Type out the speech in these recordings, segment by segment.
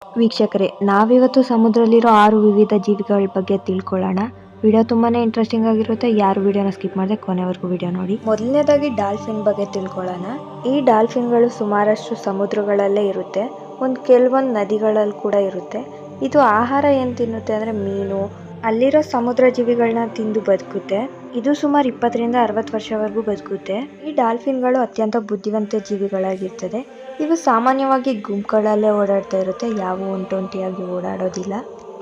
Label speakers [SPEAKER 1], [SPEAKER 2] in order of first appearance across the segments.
[SPEAKER 1] ವೀಕ್ಷಕರೇ, ನಾವಿವತ್ತು ಸಮುದ್ರದಲ್ಲಿರೋ 6 ವಿವಿಧ ಜೀವಿಗಳ ಬಗ್ಗೆ ತಿಳ್ಕೊಳ್ಳೋಣ. ವಿಡಿಯೋ ತುಂಬಾನೇ ಇಂಟ್ರೆಸ್ಟಿಂಗ್ ಆಗಿರುತ್ತೆ. ಯಾರು ವಿಡಿಯೋನ ಸ್ಕಿಪ್ ಮಾಡದೆ ಕೊನೆವರೆಗೂ ವಿಡಿಯೋ ನೋಡಿ. ಮೊದಲನೇದಾಗಿ ಡಾಲ್ಫಿನ್ ಬಗ್ಗೆ ತಿಳ್ಕೊಳ್ಳೋಣ. ಈ ಡಾಲ್ಫಿನ್ಗಳು ಸುಮಾರಷ್ಟು ಸಮುದ್ರಗಳಲ್ಲೇ ಇರುತ್ತೆ, ಕೆಲವೊಂದು ನದಿಗಳಲ್ಲಿ ಕೂಡ ಇರುತ್ತೆ. ಇದು ಆಹಾರ ಏನು ತಿನ್ನುತ್ತೆ ಅಂದರೆ ಮೀನು, ಅಲ್ಲಿರೋ ಸಮುದ್ರ ಜೀವಿಗಳನ್ನ ತಿಂದು ಬದುಕುತ್ತೆ. ಇದು ಸುಮಾರು 20ರಿಂದ 60 ವರ್ಷವರೆಗೂ ಬದುಕುತ್ತೆ. ಈ ಡಾಲ್ಫಿನ್ಗಳು ಅತ್ಯಂತ ಬುದ್ಧಿವಂತ ಜೀವಿಗಳಾಗಿರ್ತದೆ. ಇವು ಸಾಮಾನ್ಯವಾಗಿ ಗುಂಪುಗಳಲ್ಲೇ ಓಡಾಡ್ತಾ ಇರುತ್ತೆ, ಯಾವ ಒಂಟೊಂಟಿಯಾಗಿ ಓಡಾಡೋದಿಲ್ಲ.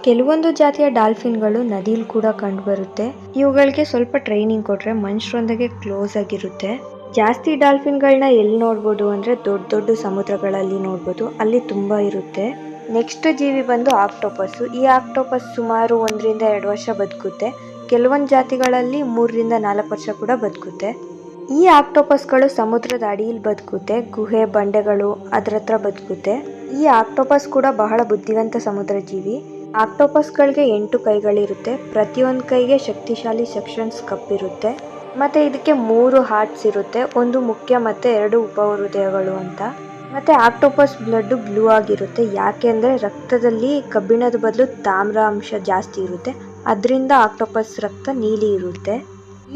[SPEAKER 1] ಕೆಲವೊಂದು ಜಾತಿಯ ಡಾಲ್ಫಿನ್ಗಳು ನದಿಲಿ ಕೂಡ ಕಂಡು ಬರುತ್ತೆ. ಇವುಗಳಿಗೆ ಸ್ವಲ್ಪ ಟ್ರೈನಿಂಗ್ ಕೊಟ್ರೆ ಮನುಷ್ಯರೊಂದಿಗೆ ಕ್ಲೋಸ್ ಆಗಿರುತ್ತೆ. ಜಾಸ್ತಿ ಡಾಲ್ಫಿನ್ಗಳನ್ನ ಎಲ್ಲಿ ನೋಡ್ಬೋದು ಅಂದ್ರೆ ದೊಡ್ಡ ದೊಡ್ಡ ಸಮುದ್ರಗಳಲ್ಲಿ ನೋಡ್ಬೋದು, ಅಲ್ಲಿ ತುಂಬಾ ಇರುತ್ತೆ. ನೆಕ್ಸ್ಟ್ ಜೀವಿ ಬಂದು ಆಕ್ಟೋಪಸ್. ಈ ಆಕ್ಟೋಪಸ್ ಸುಮಾರು 1ರಿಂದ 2 ವರ್ಷ ಬದುಕುತ್ತೆ. ಕೆಲವೊಂದು ಜಾತಿಗಳಲ್ಲಿ 3ರಿಂದ 4 ವರ್ಷ ಕೂಡ ಬದುಕುತ್ತೆ. ಈ ಆಕ್ಟೋಪಸ್ಗಳು ಸಮುದ್ರದ ಅಡಿಯಲ್ಲಿ ಬದುಕುತ್ತೆ, ಗುಹೆ ಬಂಡೆಗಳು ಅದರ ಹತ್ರ ಬದುಕುತ್ತೆ. ಈ ಆಕ್ಟೋಪಸ್ ಕೂಡ ಬಹಳ ಬುದ್ಧಿವಂತ ಸಮುದ್ರ ಜೀವಿ. ಆಕ್ಟೋಪಸ್ಗಳಿಗೆ 8 ಕೈಗಳಿರುತ್ತೆ. ಪ್ರತಿಯೊಂದು ಕೈಗೆ ಶಕ್ತಿಶಾಲಿ ಸೆಕ್ಷನ್ಸ್ ಕಪ್ಪಿರುತ್ತೆ. ಮತ್ತೆ ಇದಕ್ಕೆ 3 ಹಾರ್ಟ್ಸ್ ಇರುತ್ತೆ, ಒಂದು ಮುಖ್ಯ ಮತ್ತೆ 2 ಉಪಹೃದಯಗಳು ಅಂತ. ಮತ್ತೆ ಆಕ್ಟೋಪಸ್ ಬ್ಲಡ್ ಬ್ಲೂ ಆಗಿರುತ್ತೆ, ಯಾಕೆಂದ್ರೆ ರಕ್ತದಲ್ಲಿ ಕಬ್ಬಿಣದ ಬದಲು ತಾಮ್ರ ಅಂಶ ಜಾಸ್ತಿ ಇರುತ್ತೆ, ಅದರಿಂದ ಆಕ್ಟೋಪಸ್ ರಕ್ತ ನೀಲಿ ಇರುತ್ತೆ.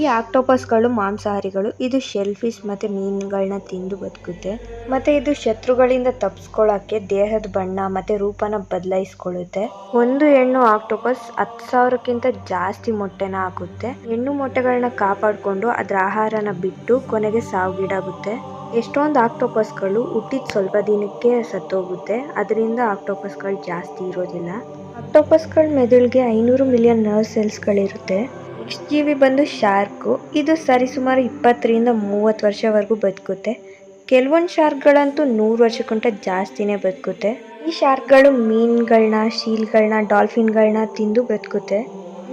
[SPEAKER 1] ಈ ಆಕ್ಟೋಪಸ್ಗಳು ಮಾಂಸಾಹಾರಿಗಳು. ಇದು ಶೆಲ್ ಫಿಶ್ ಮತ್ತೆ ಮೀನುಗಳನ್ನ ತಿಂದು ಬದುಕುತ್ತೆ. ಮತ್ತೆ ಇದು ಶತ್ರುಗಳಿಂದ ತಪ್ಪಿಸ್ಕೊಳ್ಳೋಕೆ ದೇಹದ ಬಣ್ಣ ಮತ್ತೆ ರೂಪನ ಬದಲಾಯಿಸ್ಕೊಳ್ಳುತ್ತೆ. ಒಂದು ಹೆಣ್ಣು ಆಕ್ಟೋಪಸ್ 10,000ಕ್ಕಿಂತ ಜಾಸ್ತಿ ಮೊಟ್ಟೆನ ಹಾಕುತ್ತೆ. ಹೆಣ್ಣು ಮೊಟ್ಟೆಗಳನ್ನ ಕಾಪಾಡಿಕೊಂಡು ಅದರ ಆಹಾರನ ಬಿಟ್ಟು ಕೊನೆಗೆ ಸಾವಿಗೀಡಾಗುತ್ತೆ. ಎಷ್ಟೊಂದು ಆಕ್ಟೋಪಸ್ಗಳು ಹುಟ್ಟಿದ ಸ್ವಲ್ಪ ದಿನಕ್ಕೆ ಸತ್ತೋಗುತ್ತೆ, ಅದರಿಂದ ಆಕ್ಟೋಪಸ್ಗಳು ಜಾಸ್ತಿ ಇರೋದಿಲ್ಲ. ಆಕ್ಟೋಪಸ್ಗಳ ಮೆದುಳಿಗೆ 500 ಮಿಲಿಯನ್ ನರ್ವ್ ಸೆಲ್ಸ್ಗಳಿರುತ್ತೆ. ನೆಕ್ಸ್ಟ್ ಜೀವಿ ಬಂದು ಶಾರ್ಕು. ಇದು ಸರಿಸುಮಾರು 20ರಿಂದ 30 ವರ್ಷವರೆಗೂ ಬದುಕುತ್ತೆ. ಕೆಲವೊಂದು ಶಾರ್ಕ್ಗಳಂತೂ 100 ವರ್ಷಕ್ಕಿಂತ ಜಾಸ್ತಿನೇ ಬದುಕುತ್ತೆ. ಈ ಶಾರ್ಕ್ಗಳು ಮೀನುಗಳನ್ನ, ಶೀಲ್ಗಳನ್ನ, ಡಾಲ್ಫಿನ್ಗಳನ್ನ ತಿಂದು ಬದುಕುತ್ತೆ.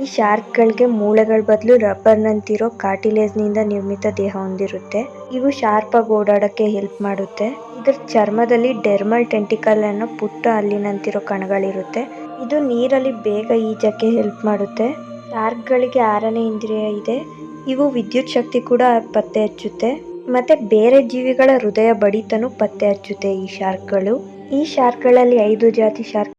[SPEAKER 1] ಈ ಶಾರ್ಕ್ಗಳಿಗೆ ಮೂಳೆಗಳ ಬದಲು ರಬ್ಬರ್ನಂತಿರೋ ಕಾರ್ಟಿಲೇಜ್ನಿಂದ ನಿರ್ಮಿತ ದೇಹ ಹೊಂದಿರುತ್ತೆ. ಇವು ಶಾರ್ಪ್ ಆಗಿ ಓಡಾಡಕ್ಕೆ ಹೆಲ್ಪ್ ಮಾಡುತ್ತೆ. ಇದರ ಚರ್ಮದಲ್ಲಿ ಡೆರ್ಮಲ್ ಟೆಂಟಿಕಲ್ ಅನ್ನೋ ಪುಟ್ಟ ಹಲ್ಲಿನಂತಿರೋ ಕಣಗಳಿರುತ್ತೆ. ಇದು ನೀರಲ್ಲಿ ಬೇಗ ಈಜಕ್ಕೆ ಹೆಲ್ಪ್ ಮಾಡುತ್ತೆ. ಶಾರ್ಕ್ಗಳಿಗೆ 6ನೇ ಇಂದ್ರಿಯ ಇದೆ. ಇವು ವಿದ್ಯುತ್ ಶಕ್ತಿ ಕೂಡ ಪತ್ತೆ ಹಚ್ಚುತ್ತೆ. ಮತ್ತೆ ಬೇರೆ ಜೀವಿಗಳ ಹೃದಯ ಬಡಿತನೂ ಪತ್ತೆ ಹಚ್ಚುತ್ತೆ ಈ ಶಾರ್ಕ್ಗಳು. ಈ ಶಾರ್ಕ್ಗಳಲ್ಲಿ 5 ಜಾತಿ ಶಾರ್ಕ್